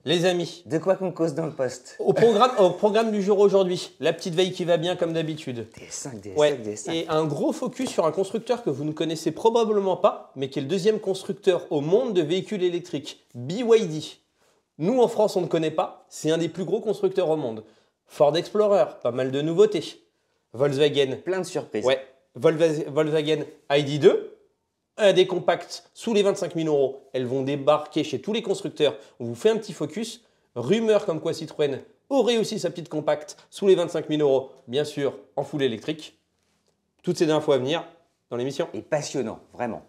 Les amis, De quoi qu'on cause dans le poste? au programme du jour aujourd'hui, la petite veille qui va bien comme d'habitude. DS5, DS5, Ouais, DS5. et un gros focus sur un constructeur que vous ne connaissez probablement pas, mais qui est le deuxième constructeur au monde de véhicules électriques, BYD. Nous, en France, on ne connaît pas, c'est un des plus gros constructeurs au monde. Ford Explorer, pas mal de nouveautés. Volkswagen, Plein de surprises. ouais, Volkswagen ID.2, des compacts sous les 25 000 euros. Elles vont débarquer chez tous les constructeurs. On vous fait un petit focus. Rumeur comme quoi Citroën aurait aussi sa petite compacte sous les 25 000 euros, bien sûr, en full électrique. Toutes ces infos à venir dans l'émission. Et passionnant, vraiment.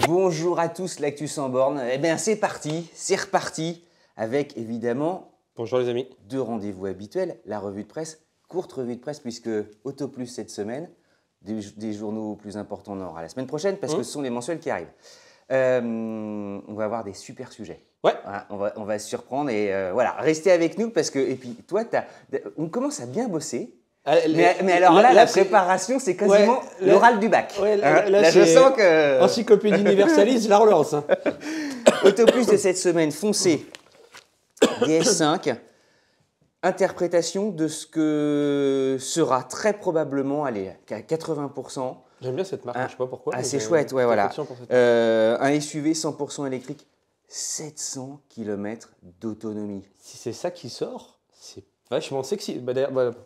Bonjour à tous, l'actu sans borne. Eh bien, c'est parti, c'est reparti avec évidemment Bonjour les amis. deux rendez-vous habituels. La revue de presse, courte revue de presse puisque Auto Plus cette semaine, des journaux plus importants on en aura la semaine prochaine parce que ce sont les mensuels qui arrivent. On va avoir des super sujets. Ouais. Voilà, on va se surprendre et voilà, restez avec nous parce que, et puis toi, on commence à bien bosser. Mais alors là, la préparation, c'est quasiment l'oral du bac. Ouais, là, je sens que… Encyclopédie universaliste, la relance. Hein. Auto Plus de cette semaine, foncez. DS5, interprétation de ce que sera très probablement, allez, à 80%. J'aime bien cette marque, je ne sais pas pourquoi. C'est chouette, ouais, voilà. Un SUV 100% électrique, 700 km d'autonomie. Si c'est ça qui sort, c'est vachement sexy.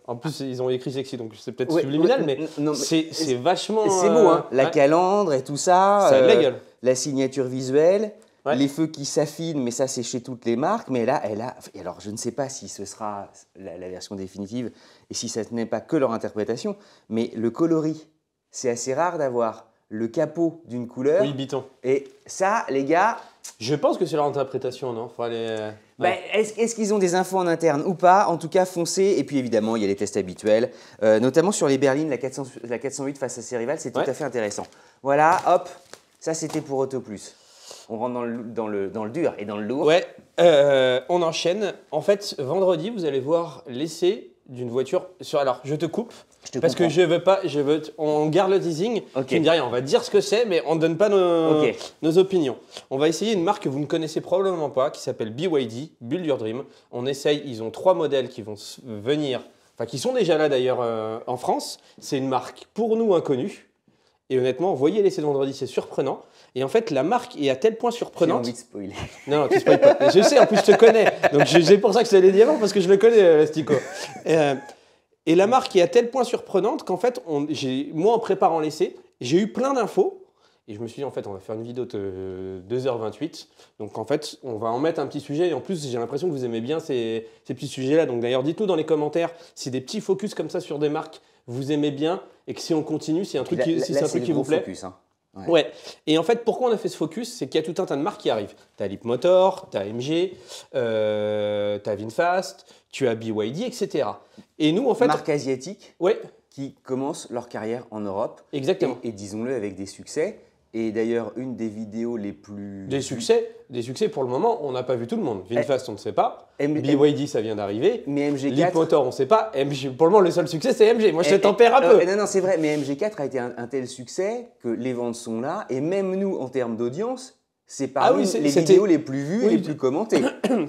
En plus, ils ont écrit sexy, donc c'est peut-être Ouais, subliminal, ouais, mais non, c'est vachement… C'est beau, hein. La ouais. calandre et tout ça. Ça a de la gueule. La signature visuelle. Ouais. Les feux qui s'affinent, mais ça c'est chez toutes les marques. Mais là, alors je ne sais pas si ce sera la version définitive et si ça n'est pas que leur interprétation, mais le coloris, c'est assez rare d'avoir le capot d'une couleur. Oui, Biton. Et ça, les gars… Je pense que c'est leur interprétation, non? Faut aller… Ouais. Est-ce qu'ils ont des infos en interne ou pas? En tout cas, foncez. Et puis évidemment, il y a les tests habituels, notamment sur les berlines, la 408 face à ses rivales, c'est tout à fait intéressant. Voilà, hop, ça c'était pour Auto Plus. On rentre dans le dur et dans le lourd. Ouais, on enchaîne. En fait, vendredi, vous allez voir l'essai d'une voiture sur… Alors, je te coupe. Parce que je veux pas… on garde le teasing. Okay. Tu me dis rien, on va dire ce que c'est, mais on ne donne pas nos opinions. On va essayer une marque que vous ne connaissez probablement pas, qui s'appelle BYD, Build Your Dream. On essaye, ils ont 3 modèles qui vont venir, enfin qui sont déjà là d'ailleurs en France. C'est une marque pour nous inconnue. Et honnêtement, voyez l'essai de vendredi, c'est surprenant. Et en fait, la marque est à tel point surprenante… J'ai envie de spoiler. Non, tu spoil pas. Je sais, en plus, je te connais. Donc, c'est pour ça que je te l'ai dit avant, parce que je le connais, Stico. Et la marque est à tel point surprenante qu'en fait, moi, en préparant l'essai, j'ai eu plein d'infos. Et je me suis dit, en fait, on va faire une vidéo de 2h28. Donc, en fait, on va en mettre un petit sujet. Et en plus, j'ai l'impression que vous aimez bien ces petits sujets-là. Donc, d'ailleurs, dites-nous dans les commentaires si des petits focus comme ça sur des marques, vous aimez bien. Et que si on continue, c'est un truc qui vous plaît. Focus, hein. Ouais. Et en fait, pourquoi on a fait ce focus? C'est qu'il y a tout un tas de marques qui arrivent. Tu as Leapmotor, tu as MG, tu as VinFast, tu as BYD, etc. Et nous, en fait… Marques asiatiques ouais. qui commencent leur carrière en Europe. Exactement. Et disons-le avec des succès. Et d'ailleurs, une des vidéos les plus… Des succès pour le moment, on n'a pas vu tout le monde. VinFast, on ne sait pas. BYD, ça vient d'arriver. Mais MG4… Leapmotor, on ne sait pas. pour le moment, le seul succès, c'est MG. Moi, je te tempère un peu. Non, c'est vrai. Mais MG4 a été un tel succès que les ventes sont là. Et même nous, en termes d'audience, c'est parmi les vidéos les plus vues, les plus commentées.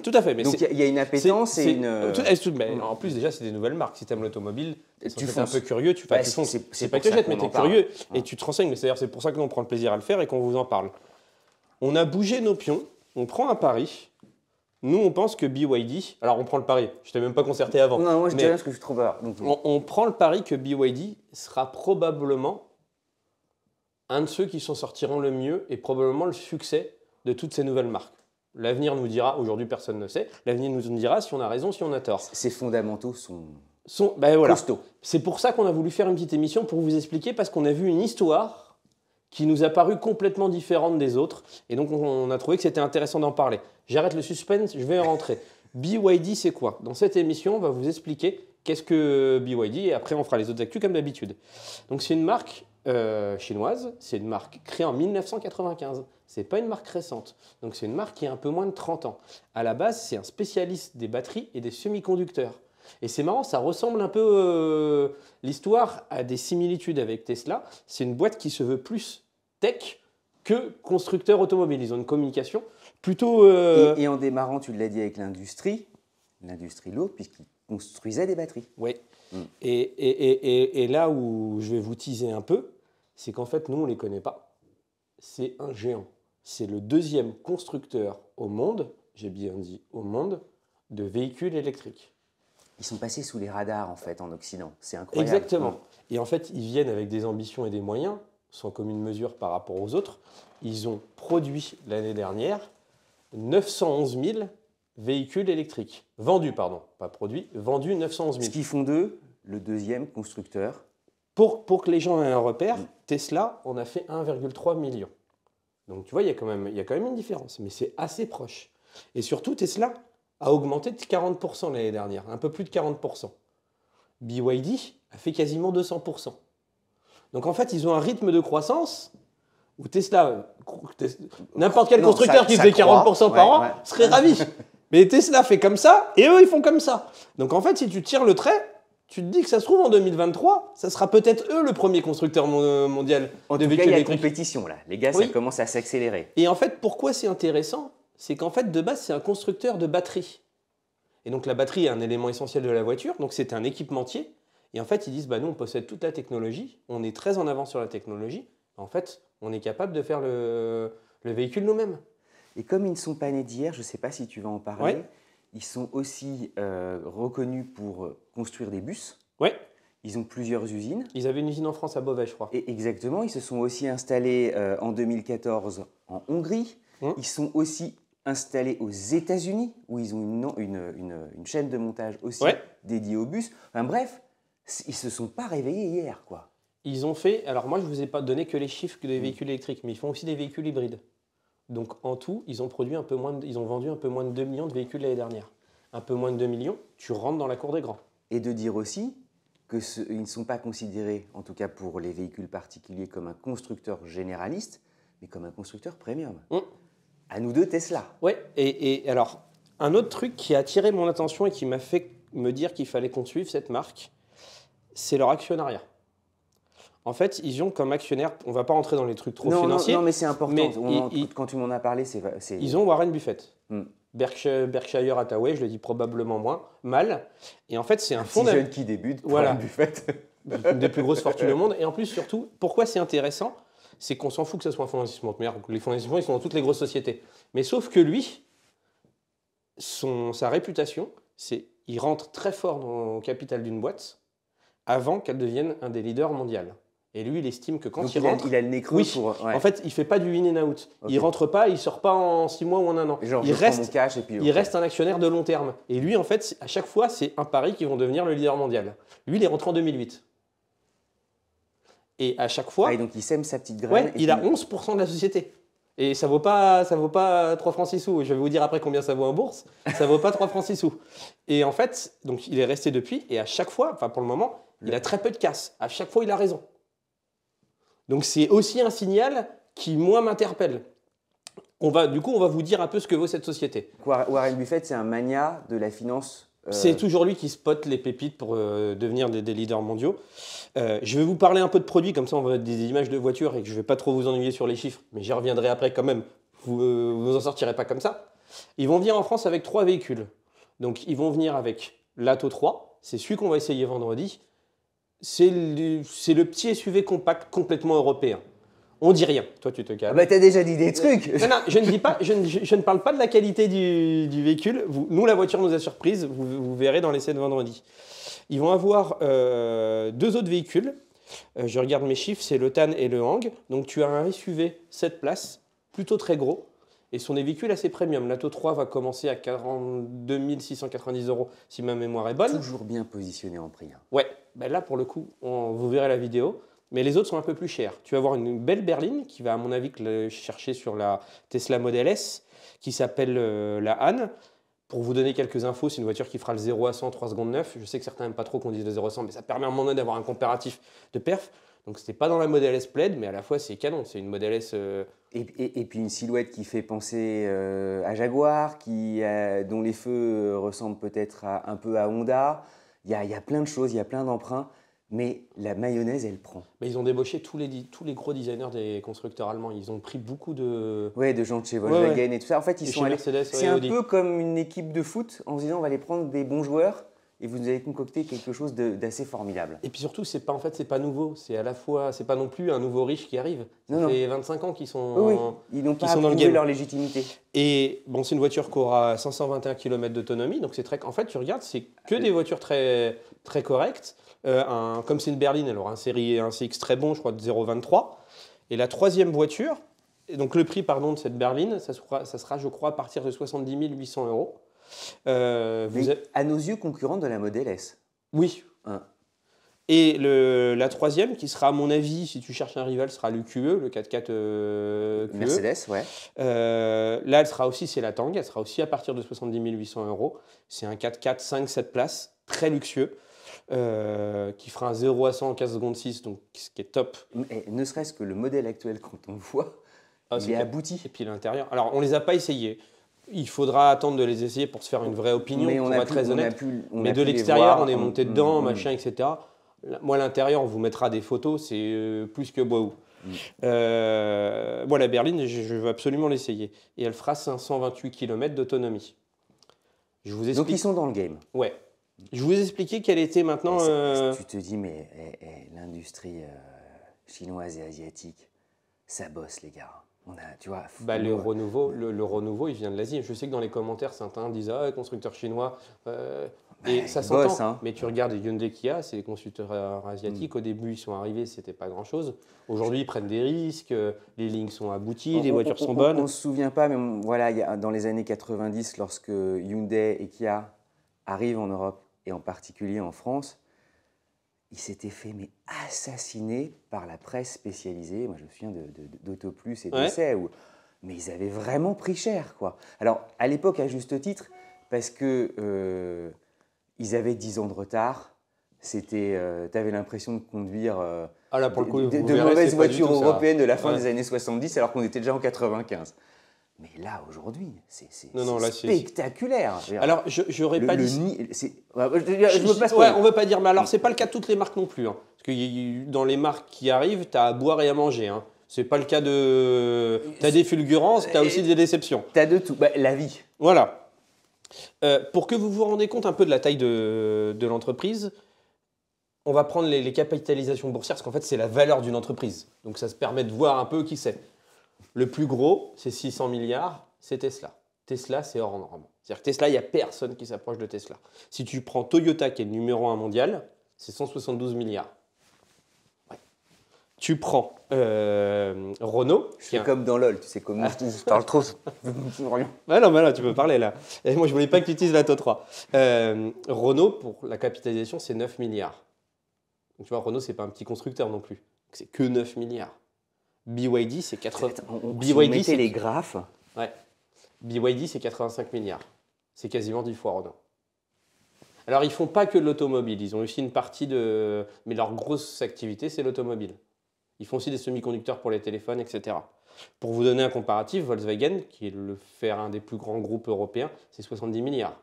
Tout à fait. Mais donc, il y a une appétence et une… en plus, déjà, c'est des nouvelles marques. Si tu aimes l'automobile, tu es un peu curieux. C'est pas que j'aime, mais tu es curieux. Et tu te renseignes. Mais c'est pour ça que nous, on prend le plaisir à le faire et qu'on vous en parle. On a bougé nos pions. On prend un pari. Nous, on pense que BYD… Alors, on prend le pari. Je ne t'ai même pas concerté avant. Non, moi, je dis rien parce que je suis trop peur. On prend le pari que BYD sera probablement un de ceux qui s'en sortiront le mieux et probablement le succès de toutes ces nouvelles marques. L'avenir nous dira, aujourd'hui personne ne sait, l'avenir nous dira si on a raison, si on a tort. Ces fondamentaux sont costauds. C'est pour ça qu'on a voulu faire une petite émission pour vous expliquer, parce qu'on a vu une histoire qui nous a paru complètement différente des autres. Et donc on a trouvé que c'était intéressant d'en parler. J'arrête le suspense, je vais rentrer. BYD, c'est quoi? Dans cette émission, on va vous expliquer qu'est-ce que BYD et après on fera les autres actus comme d'habitude. Donc c'est une marque chinoise, c'est une marque créée en 1995. C'est pas une marque récente. Donc c'est une marque qui a un peu moins de 30 ans. À la base, c'est un spécialiste des batteries et des semi-conducteurs. Et c'est marrant, ça ressemble un peu l'histoire à des similitudes avec Tesla. C'est une boîte qui se veut plus tech que constructeurs automobiles. Ils ont une communication plutôt... Et en démarrant, tu l'as dit, avec l'industrie lourde, puisqu'ils construisaient des batteries. Oui. Et là où je vais vous teaser un peu, c'est qu'en fait, nous, on ne les connaît pas. C'est un géant. C'est le deuxième constructeur au monde, j'ai bien dit au monde, de véhicules électriques. Ils sont passés sous les radars, en fait, en Occident. C'est incroyable. Exactement. Et en fait, ils viennent avec des ambitions et des moyens, sans commune mesure par rapport aux autres. Ils ont produit l'année dernière 911 000 véhicules électriques. Vendus, pardon. Pas produits, vendus 911 000. Ce qui font d'eux le deuxième constructeur. Pour que les gens aient un repère, Tesla en a fait 1,3 million. Donc tu vois, il y a quand même une différence, mais c'est assez proche. Et surtout, Tesla a augmenté de 40% l'année dernière, un peu plus de 40%. BYD a fait quasiment 200%. Donc en fait, ils ont un rythme de croissance où Tesla, n'importe quel constructeur qui faisait 40% par an serait ravi. Mais Tesla fait comme ça et eux, ils font comme ça. Donc en fait, si tu tires le trait, tu te dis que ça se trouve en 2023, ça sera peut-être eux le premier constructeur mondial de véhicules électriques. Il y a une compétition là. Les gars, ça commence à s'accélérer. Et en fait, pourquoi c'est intéressant? C'est qu'en fait, de base, c'est un constructeur de batterie. Et donc la batterie est un élément essentiel de la voiture, donc c'est un équipementier. Et en fait, ils disent, bah, nous, on possède toute la technologie, on est très en avance sur la technologie. En fait, on est capable de faire le véhicule nous-mêmes. Et comme ils ne sont pas nés d'hier, je ne sais pas si tu vas en parler, ils sont aussi reconnus pour construire des bus. Oui. Ils ont plusieurs usines. Ils avaient une usine en France à Beauvais, je crois. Et exactement, ils se sont aussi installés en 2014 en Hongrie. Ils sont aussi installés aux États-Unis, où ils ont une chaîne de montage aussi dédiée aux bus. Enfin bref, ils ne se sont pas réveillés hier, quoi. Ils ont fait, alors moi je ne vous ai pas donné que les chiffres des véhicules électriques, mais ils font aussi des véhicules hybrides. Donc en tout, ils ont vendu un peu moins de 2 millions de véhicules l'année dernière. Un peu moins de 2 millions, tu rentres dans la cour des grands. Et de dire aussi qu'ils ne sont pas considérés, en tout cas pour les véhicules particuliers, comme un constructeur généraliste, mais comme un constructeur premium. À nous deux, Tesla. Ouais, et alors, un autre truc qui a attiré mon attention et qui m'a fait me dire qu'il fallait qu'on suive cette marque, c'est leur actionnariat. En fait, ils ont comme actionnaire, on ne va pas rentrer dans les trucs trop financiers. Non, mais c'est important. Quand tu m'en as parlé, c'est... Ils ont Warren Buffett. Berkshire Hathaway, je le dis probablement mal. Et en fait, c'est un fonds... petit jeune qui débute, Warren Buffett. Une des plus grosses fortunes au monde. Et en plus, surtout, pourquoi c'est intéressant? C'est qu'on s'en fout que ce soit un fonds d'investissement. Les fonds d'investissement, ils sont dans toutes les grosses sociétés. Mais sauf que lui, sa réputation, c'est qu'il rentre très fort dans le capital d'une boîte avant qu'elle devienne un des leaders mondiaux. Et lui, il estime que quand il rentre... il a le nez creux pour... En fait, il ne fait pas du in and out. Il ne rentre pas, il ne sort pas en 6 mois ou en 1 an. Genre, il reste un actionnaire de long terme. Et lui, en fait, à chaque fois, c'est un pari qui vont devenir le leader mondial. Lui, il est rentré en 2008. Et à chaque fois... donc il sème sa petite graine. Il a 11% de la société. Et ça vaut pas 3 francs 6 sous. Je vais vous dire après combien ça vaut en bourse. Ça vaut pas 3 francs 6 sous. Et en fait, donc, il est resté depuis. Et à chaque fois, enfin pour le moment, il a très peu de casse. À chaque fois, il a raison. Donc c'est aussi un signal qui, moi, m'interpelle. Du coup, on va vous dire un peu ce que vaut cette société. Warren Buffett, c'est un mania de la finance. C'est toujours lui qui spot les pépites pour devenir des leaders mondiaux. Je vais vous parler un peu de produits, comme ça on va mettre des images de voitures et que je ne vais pas trop vous ennuyer sur les chiffres, mais j'y reviendrai après quand même. Vous en sortirez pas comme ça. Ils vont venir en France avec 3 véhicules. Donc ils vont venir avec l'Atto 3, c'est celui qu'on va essayer vendredi. C'est le petit SUV compact complètement européen. On dit rien. Toi, tu te calmes. T'as déjà dit des trucs. Non, je ne dis pas. Je ne parle pas de la qualité du véhicule. Nous, la voiture nous a surprise. Vous verrez dans l'essai de vendredi. Ils vont avoir 2 autres véhicules. Je regarde mes chiffres. C'est le TAN et le Hang. Donc, tu as un SUV 7 places, plutôt très gros. Et ce sont des véhicules assez premium. L'Atto 3 va commencer à 42 690 € si ma mémoire est bonne. Toujours bien positionné en prix. Ouais, là pour le coup, vous verrez la vidéo. Mais les autres sont un peu plus chers. Tu vas avoir une belle berline qui va à mon avis chercher sur la Tesla Model S qui s'appelle la Han. Pour vous donner quelques infos, c'est une voiture qui fera le 0 à 100 3 secondes 9. Je sais que certains n'aiment pas trop qu'on dise le 0 à 100, mais ça permet à un moment donné d'avoir un comparatif de perf. Donc ce n'est pas dans la Model S Plaid, mais à la fois c'est canon. C'est une Model S... Et puis une silhouette qui fait penser à Jaguar, dont les feux ressemblent peut-être un peu à Honda. Il y a plein de choses, il y a plein d'emprunts. Mais la mayonnaise, elle prend. Mais ils ont débauché tous les gros designers des constructeurs allemands. Ils ont pris beaucoup de... Ouais, de gens de chez Volkswagen et tout ça. En fait, ils Et sont chez allés... Mercedes, C'est un peu comme une équipe de foot en se disant on va aller prendre des bons joueurs et vous nous avez concocté quelque chose d'assez formidable. Et puis surtout, c'est pas nouveau. C'est à la fois, c'est pas non plus un nouveau riche qui arrive. Ça Non, fait 25 ans qu'ils sont, Oui, ils n'ont pas sont dans le prouvé game. leur légitimité. Et bon, c'est une voiture qui aura 521 km d'autonomie. Donc c'est très... En fait, tu regardes, c'est que des voitures très, très correctes. Comme c'est une berline, elle aura un CX très bon, je crois, de 0,23. Et la troisième voiture, et donc le prix pardon, de cette berline, ça sera, je crois, à partir de 70 800 euros. À nos yeux, concurrente de la Model S. Oui. Hein. Et la troisième, qui sera, à mon avis, si tu cherches un rival, sera le QE, le 4x4 QE. Mercedes, ouais. Là, elle sera aussi, c'est la Tang, elle sera aussi à partir de 70 800 euros. C'est un 4x4 5-7 places, très luxueux. Qui fera un 0 à 100 en 15 secondes 6, donc ce qui est top. Mais ne serait-ce que le modèle actuel, quand on le voit, il est abouti. Et puis l'intérieur. Alors, on ne les a pas essayés. Il faudra attendre de les essayer pour se faire une vraie opinion, mais pour être très honnête. Mais de l'extérieur, on est monté dedans, machin, etc. Moi, l'intérieur, on vous mettra des photos, c'est plus que waouh. Moi, la berline, je veux absolument l'essayer. Et elle fera 528 km d'autonomie. Donc, ils sont dans le game. Ouais. Je vous ai expliqué quelle était maintenant... Tu te dis, mais l'industrie chinoise et asiatique, ça bosse, les gars. Tu vois, le renouveau, il vient de l'Asie. Je sais que dans les commentaires, certains disent « Ah, constructeur chinois et ça s'entend. Hein. Mais tu regardes Hyundai Kia, c'est les constructeurs asiatiques. Au début, ils sont arrivés, c'était pas grand-chose. Aujourd'hui, ils prennent des risques, les lignes sont abouties, les voitures sont bonnes. On ne se souvient pas, mais voilà, dans les années 90, lorsque Hyundai et Kia arrivent en Europe, et en particulier en France, ils s'étaient fait assassiner par la presse spécialisée. Moi, je me souviens d'Autoplus et d'Essai, mais ils avaient vraiment pris cher, quoi. Alors, à l'époque, à juste titre, parce que ils avaient 10 ans de retard. Tu avais l'impression de conduire de mauvaises voitures européennes de la fin des années 70, alors qu'on était déjà en 95. Mais là, aujourd'hui, c'est spectaculaire. Alors, j'aurais pas dit... on ne veut pas dire, mais alors, c'est pas le cas de toutes les marques non plus. Hein. Parce que dans les marques qui arrivent, tu as à boire et à manger. Hein. C'est pas le cas de... Tu as des fulgurances, tu as aussi des déceptions. Tu as de tout. La vie. Voilà. Pour que vous vous rendez compte un peu de la taille de l'entreprise, on va prendre les capitalisations boursières, parce qu'en fait, c'est la valeur d'une entreprise. Donc, ça se permet de voir un peu qui c'est. Le plus gros, c'est 600 milliards, c'est Tesla. Tesla, c'est hors norme. C'est-à-dire que Tesla, il n'y a personne qui s'approche de Tesla. Si tu prends Toyota, qui est le numéro 1 mondial, c'est 172 milliards. Ouais. Tu prends Renault. C'est comme dans LOL, tu sais, comme je parle trop. Ah non, mais là, tu peux parler là. Et moi, je ne voulais pas que tu utilises la Taux3. Renault, pour la capitalisation, c'est 9 milliards. Donc, tu vois, Renault, ce n'est pas un petit constructeur non plus. C'est que 9 milliards. BYD, c'est 80. BYD, c'est les graphes. Ouais. BYD, c'est 85 milliards. C'est quasiment 10 fois Renault. Alors, ils ne font pas que de l'automobile. Ils ont aussi une partie de... Mais leur grosse activité, c'est l'automobile. Ils font aussi des semi-conducteurs pour les téléphones, etc. Pour vous donner un comparatif, Volkswagen, qui est un des plus grands groupes européens, c'est 70 milliards.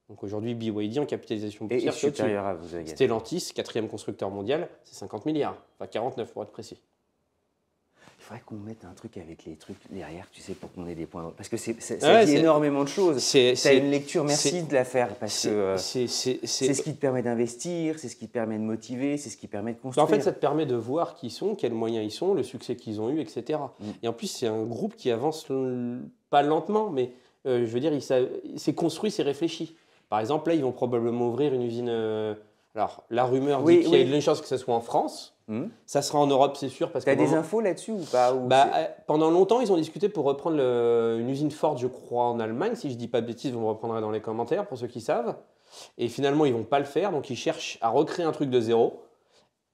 Donc aujourd'hui, BYD en capitalisation boursière, c'est supérieur à Volkswagen. Stellantis, 4e constructeur mondial, c'est 50 milliards. Enfin 49 pour être précis. Il faudrait qu'on mette un truc avec les trucs derrière, tu sais, pour qu'on ait des points. Parce que ça dit énormément de choses. C'est une lecture, merci de la faire, parce que c'est ce qui te permet d'investir, c'est ce qui te permet de motiver, c'est ce qui te permet de construire. En fait, ça te permet de voir qui ils sont, quels moyens ils sont, le succès qu'ils ont eu, etc. Et en plus, c'est un groupe qui avance pas lentement, mais je veux dire, il s'est construit, c'est réfléchi. Par exemple, là, ils vont probablement ouvrir une usine... alors, la rumeur dit qu'il y a une chance que ce soit en France. Ça sera en Europe, c'est sûr. Tu as des infos là-dessus ou pas pendant longtemps, ils ont discuté pour reprendre une usine Ford, je crois, en Allemagne. Si je ne dis pas de bêtises, vous me reprendrez dans les commentaires pour ceux qui savent. Et finalement, ils ne vont pas le faire. Donc, ils cherchent à recréer un truc de zéro.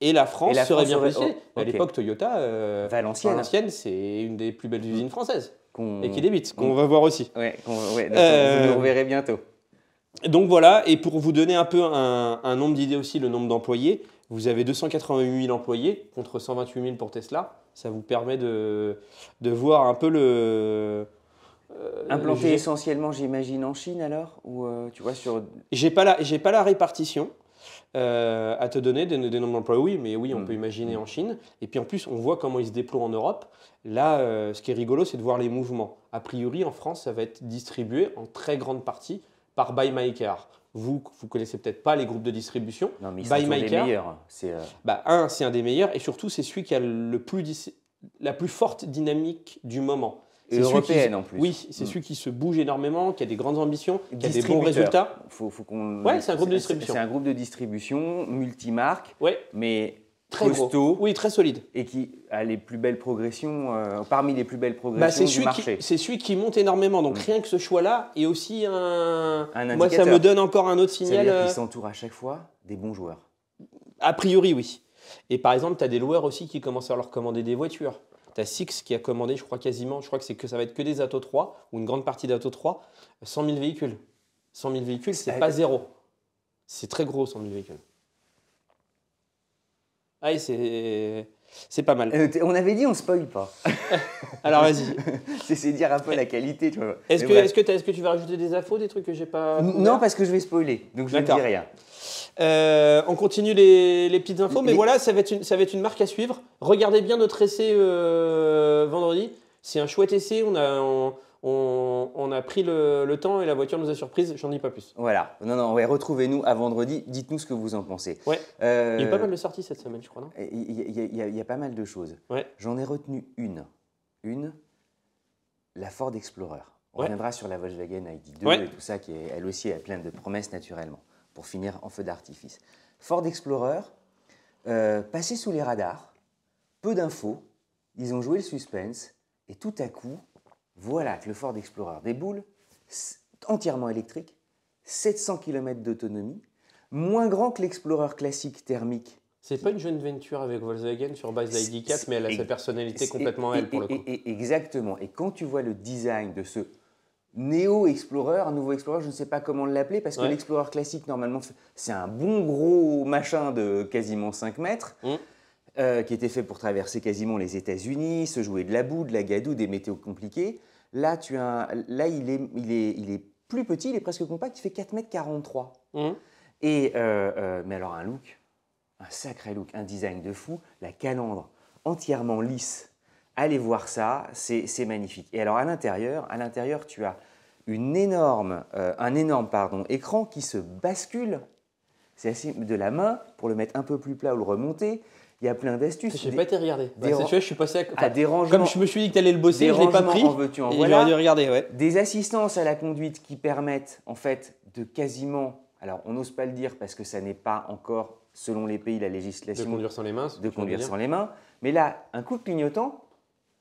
Et la France serait bien positionnée. À l'époque, Toyota, Valenciennes, c'est une des plus belles usines françaises. Et qui débite, qu'on va voir aussi. Vous le reverrez bientôt. Donc voilà, et pour vous donner un peu un nombre d'idées aussi, le nombre d'employés, vous avez 288 000 employés contre 128 000 pour Tesla. Ça vous permet de voir un peu le... Implanté essentiellement, j'imagine, en Chine alors ou tu vois, sur... J'ai pas la répartition. à te donner des nombres d'emplois. Oui, mais oui, on peut imaginer en Chine. Et puis en plus, on voit comment ils se déploient en Europe. Là, ce qui est rigolo, c'est de voir les mouvements. A priori, en France, ça va être distribué en très grande partie par Buy My Car. Vous connaissez peut-être pas les groupes de distribution. Non, mais ils Buy sont My les Car, meilleurs. c'est un des meilleurs et surtout, c'est celui qui a la plus forte dynamique du moment. Et européenne en plus. Oui, c'est celui qui se bouge énormément, qui a des grandes ambitions, qui a des bons résultats. Ouais, c'est un groupe de distribution. C'est un groupe de distribution multimarque, mais très costaud. Oui, très solide. Et qui a les plus belles progressions, parmi les plus belles progressions du marché. C'est celui qui monte énormément. Donc rien que ce choix-là est aussi un indicateur. Moi, ça me donne encore un autre signal. Ça veut dire qu'il s'entoure à chaque fois des bons joueurs. A priori, oui. Et par exemple, tu as des loueurs aussi qui commencent à leur commander des voitures. Tu as Six qui a commandé, je crois que ça va être que des Atto 3, ou une grande partie d'Atto 3, 100 000 véhicules. 100 000 véhicules, c'est pas zéro. C'est très gros, 100 000 véhicules. Ah, c'est pas mal. On avait dit on spoil pas. Alors vas-y. C'est dire un peu la qualité. Tu vois. Est-ce que tu vas rajouter des infos, des trucs que j'ai pas... Non, parce que je vais spoiler, donc je ne dis rien. On continue les petites infos, mais voilà, ça va être une marque à suivre. Regardez bien notre essai vendredi. C'est un chouette essai. On a pris le temps et la voiture nous a surprise. J'en dis pas plus. Voilà. Non, ouais, retrouvez-nous à vendredi. Dites-nous ce que vous en pensez. Ouais. Il y a pas mal de sorties cette semaine, je crois, non ? Il y a pas mal de choses. Ouais. J'en ai retenu une. La Ford Explorer. On reviendra sur la Volkswagen ID2 et tout ça, qui elle aussi a plein de promesses naturellement. Pour finir en feu d'artifice. Ford Explorer, passé sous les radars, peu d'infos, ils ont joué le suspense, et tout à coup, voilà que le Ford Explorer déboule, entièrement électrique, 700 km d'autonomie, moins grand que l'Explorer classique thermique. C'est pas une joint venture avec Volkswagen sur base d'ID4, mais elle a sa personnalité complètement elle, pour le coup. Exactement, et quand tu vois le design de ce Neo Explorer, un nouveau Explorer, je ne sais pas comment l'appeler, parce que l'Explorer classique, normalement, c'est un bon gros machin de quasiment 5 mètres, qui était fait pour traverser quasiment les États-Unis, se jouer de la boue, de la gadoue, des météos compliqués. Là, il est plus petit, il est presque compact, il fait 4,43 m. Mais alors un sacré look, un design de fou, la calandre entièrement lisse. Allez voir ça, c'est magnifique. Et alors à l'intérieur, tu as un énorme écran qui se bascule. C'est assez de la main pour le mettre un peu plus plat ou le remonter. Il y a plein d'astuces. Je n'ai pas été regarder. Je suis passé à des rangements. Comme je me suis dit que tu allais le bosser, je ne l'ai pas pris. J'aurais dû regarder. Ouais. Des assistances à la conduite qui permettent en fait de quasiment, alors on n'ose pas le dire parce que ça n'est pas encore, selon les pays, la législation. De conduire sans les mains. Mais là, un coup de clignotant,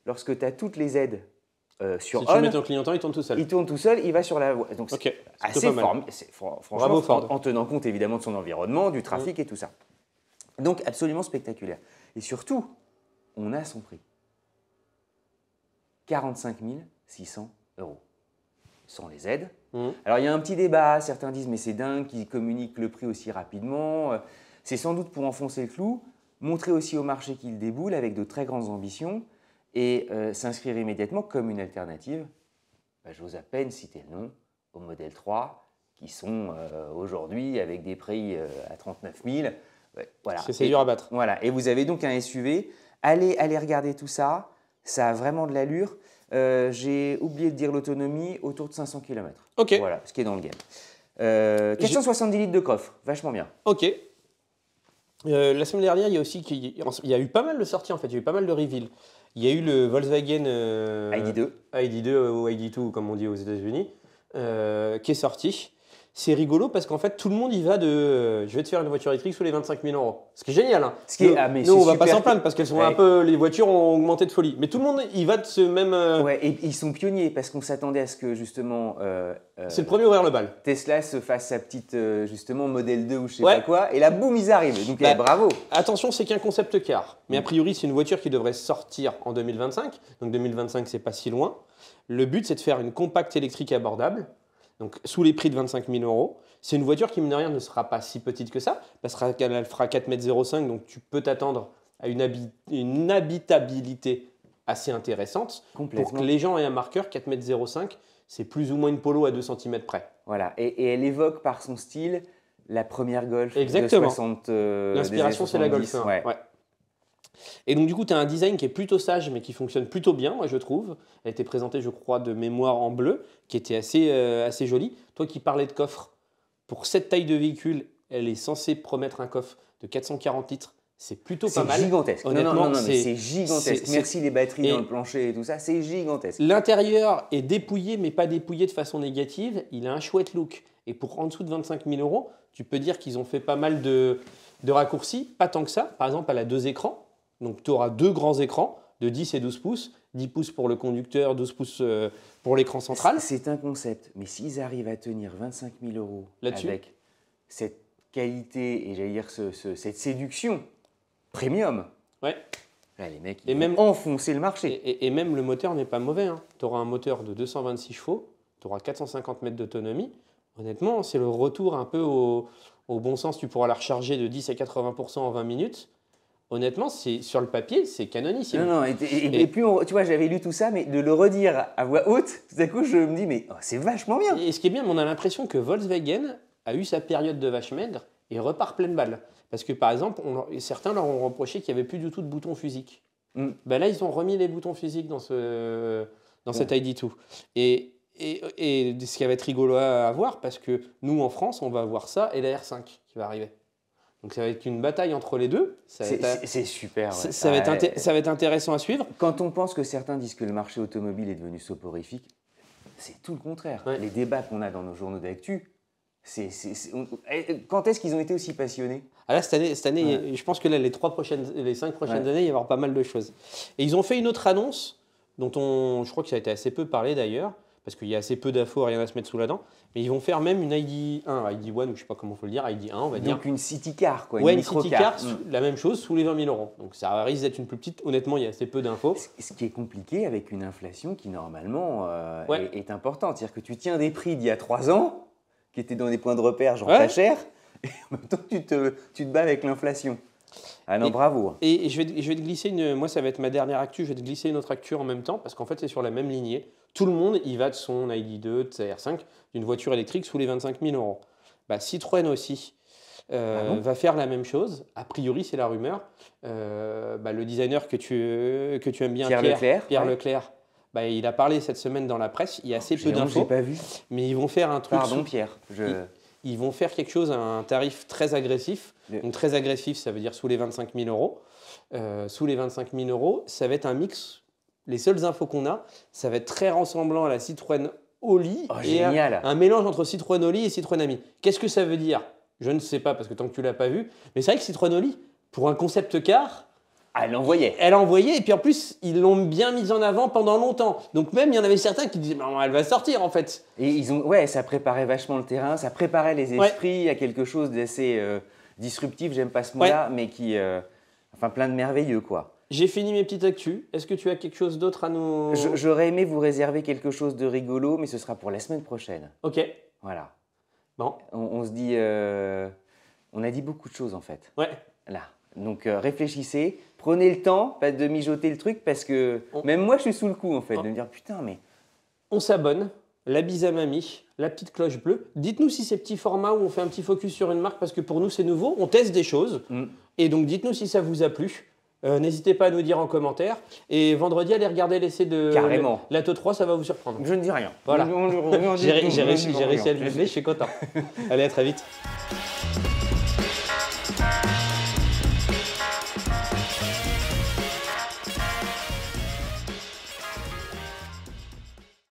lorsque tu as toutes les aides sur on, si tu mets ton clignotant, il tourne tout seul. Il tourne tout seul, il va sur la voie. Donc c'est assez formidable. Franchement, en tenant compte évidemment de son environnement, du trafic et tout ça. Donc absolument spectaculaire. Et surtout, on a son prix. 45 600 €. Sans les aides. Alors il y a un petit débat, certains disent mais c'est dingue qu'ils communiquent le prix aussi rapidement. C'est sans doute pour enfoncer le clou, montrer aussi au marché qu'il déboule avec de très grandes ambitions et s'inscrire immédiatement comme une alternative, j'ose à peine citer le nom, au modèle 3, qui sont aujourd'hui avec des prix à 39 000. Voilà. C'est dur à battre. Voilà. Et vous avez donc un SUV. Allez regarder tout ça. Ça a vraiment de l'allure. J'ai oublié de dire l'autonomie, autour de 500 km. Ok. Voilà, ce qui est dans le game. 470 litres de coffre, vachement bien. Ok. La semaine dernière, il y a eu pas mal de sorties en fait, il y a eu pas mal de reveals. Il y a eu le Volkswagen ID2 ou ID2 comme on dit aux États-Unis, qui est sorti. C'est rigolo parce qu'en fait tout le monde y va de je vais te faire une voiture électrique sous les 25 000 €. Ce qui est génial. Hein. Nous on va pas s'en plaindre parce qu'elles sont un peu, les voitures ont augmenté de folie. Mais tout le monde y va de ce même. Ouais, et ils sont pionniers parce qu'on s'attendait à ce que justement. C'est le premier à ouvrir le bal. Tesla se fasse sa petite justement modèle 2 ou je sais pas quoi. Et là boum ils arrivent. Donc bravo. Attention, c'est qu'un concept car. Mais a priori c'est une voiture qui devrait sortir en 2025. Donc 2025 c'est pas si loin. Le but c'est de faire une compacte électrique abordable. Donc, sous les prix de 25 000 €. C'est une voiture qui, mine de rien, ne sera pas si petite que ça, parce qu'elle fera 4,05 m, donc tu peux t'attendre à une habitabilité assez intéressante. Pour que les gens aient un marqueur, 4,05 m, c'est plus ou moins une Polo à 2 cm près. Voilà, et elle évoque par son style la première Golf Exactement. de 60. L'inspiration, c'est la Golf 1. Ouais. Ouais. Et donc, du coup, tu as un design qui est plutôt sage, mais qui fonctionne plutôt bien, moi, je trouve. Elle a été présentée, je crois, de mémoire en bleu, qui était assez jolie. Toi qui parlais de coffre, pour cette taille de véhicule, elle est censée promettre un coffre de 440 litres. C'est plutôt pas mal. C'est gigantesque. Honnêtement, non, mais c'est gigantesque. Merci les batteries dans le plancher et tout ça, c'est gigantesque. L'intérieur est dépouillé, mais pas dépouillé de façon négative. Il a un chouette look. Et pour en dessous de 25 000 €, tu peux dire qu'ils ont fait pas mal de raccourcis. Pas tant que ça. Par exemple, elle a 2 écrans. Donc, tu auras 2 grands écrans de 10 et 12 pouces. 10 pouces pour le conducteur, 12 pouces pour l'écran central. C'est un concept. Mais s'ils arrivent à tenir 25 000 € là-dessus, avec cette qualité et j'allais dire cette séduction premium, ouais. là, les mecs, et ils même vont enfoncer le marché. Et même le moteur n'est pas mauvais. Hein. Tu auras un moteur de 226 chevaux, tu auras 450 mètres d'autonomie. Honnêtement, c'est le retour un peu au bon sens. Tu pourras la recharger de 10 à 80% en 20 minutes. Honnêtement, sur le papier, c'est canonissime. Non, et puis, tu vois, j'avais lu tout ça, mais de le redire à voix haute, tout à coup, je me dis, mais c'est vachement bien. Et ce qui est bien, on a l'impression que Volkswagen a eu sa période de vache maigre et repart pleine balle. Parce que, par exemple, certains leur ont reproché qu'il n'y avait plus du tout de boutons physiques. Ben là, ils ont remis les boutons physiques dans cette ID2. Et ce qui va être rigolo à voir, parce que nous, en France, on va avoir ça et la R5 qui va arriver. Donc ça va être une bataille entre les deux. C'est super. Ouais. Ça va être intéressant à suivre. Quand on pense que certains disent que le marché automobile est devenu soporifique, c'est tout le contraire. Ouais. Les débats qu'on a dans nos journaux d'actu, quand est-ce qu'ils ont été aussi passionnés? Là, cette année ouais. Je pense que là, les 5 prochaines années, il va y avoir pas mal de choses. Et ils ont fait une autre annonce, dont je crois que ça a été assez peu parlé d'ailleurs, parce qu'il y a assez peu d'infos, rien à se mettre sous la dent. Mais ils vont faire même une ID1, ID1, ou je ne sais pas comment il faut le dire, ID1, on va dire. Donc une city car, quoi. Ouais, une city car, la même chose, sous les 20 000 €. Donc ça risque d'être une plus petite. Honnêtement, il y a assez peu d'infos. Ce qui est compliqué avec une inflation qui, normalement, est importante. C'est-à-dire que tu tiens des prix d'il y a 3 ans, qui étaient dans des points de repère, genre pas cher, et en même temps, tu te bats avec l'inflation. Ah non, bravo. Et je vais te glisser moi ça va être ma dernière actu, je vais te glisser une autre actu en même temps, parce qu'en fait c'est sur la même lignée. Tout le monde y va de son ID2, de sa R5, d'une voiture électrique sous les 25 000 €. Bah, Citroën aussi va faire la même chose. A priori, c'est la rumeur. Le designer que tu aimes bien, Pierre Leclerc, bah, il a parlé cette semaine dans la presse. Il y a assez peu d'infos. J'ai pas vu. Mais ils vont faire un truc. Pardon, Pierre. Ils vont faire quelque chose à un tarif très agressif. Donc très agressif, ça veut dire sous les 25 000 €. Sous les 25 000 €, ça va être un mix. Les seules infos qu'on a, ça va être très ressemblant à la Citroën Oli. Oh, génial. Un mélange entre Citroën Oli et Citroën Ami. Qu'est-ce que ça veut dire? Je ne sais pas, parce que tant que tu ne l'as pas vu. Mais c'est vrai que Citroën Oli, pour un concept car, elle envoyait. Elle envoyait, et puis en plus, ils l'ont bien mise en avant pendant longtemps. Donc même, il y en avait certains qui disaient, elle va sortir en fait. Et ça préparait vachement le terrain, ça préparait les esprits à quelque chose d'assez disruptif, j'aime pas ce mot-là, mais qui, plein de merveilleux, quoi. J'ai fini mes petites actus. Est-ce que tu as quelque chose d'autre à nous... J'aurais aimé vous réserver quelque chose de rigolo, mais ce sera pour la semaine prochaine. Ok. Voilà. Bon. On se dit... on a dit beaucoup de choses, en fait. Ouais. Là. Donc, réfléchissez. Prenez le temps, pas de mijoter le truc, parce que même moi, je suis sous le coup, en fait, de me dire, putain, mais... On s'abonne. La bise à mamie, la petite cloche bleue. Dites-nous si ces petits formats où on fait un petit focus sur une marque, parce que pour nous, c'est nouveau. On teste des choses. Et donc, dites-nous si ça vous a plu. N'hésitez pas à nous dire en commentaire. Et vendredi, allez regarder l'essai de l'Atto 3, ça va vous surprendre. Je ne dis rien. Voilà. J'ai réussi à le meubler, je suis content. Allez, à très vite.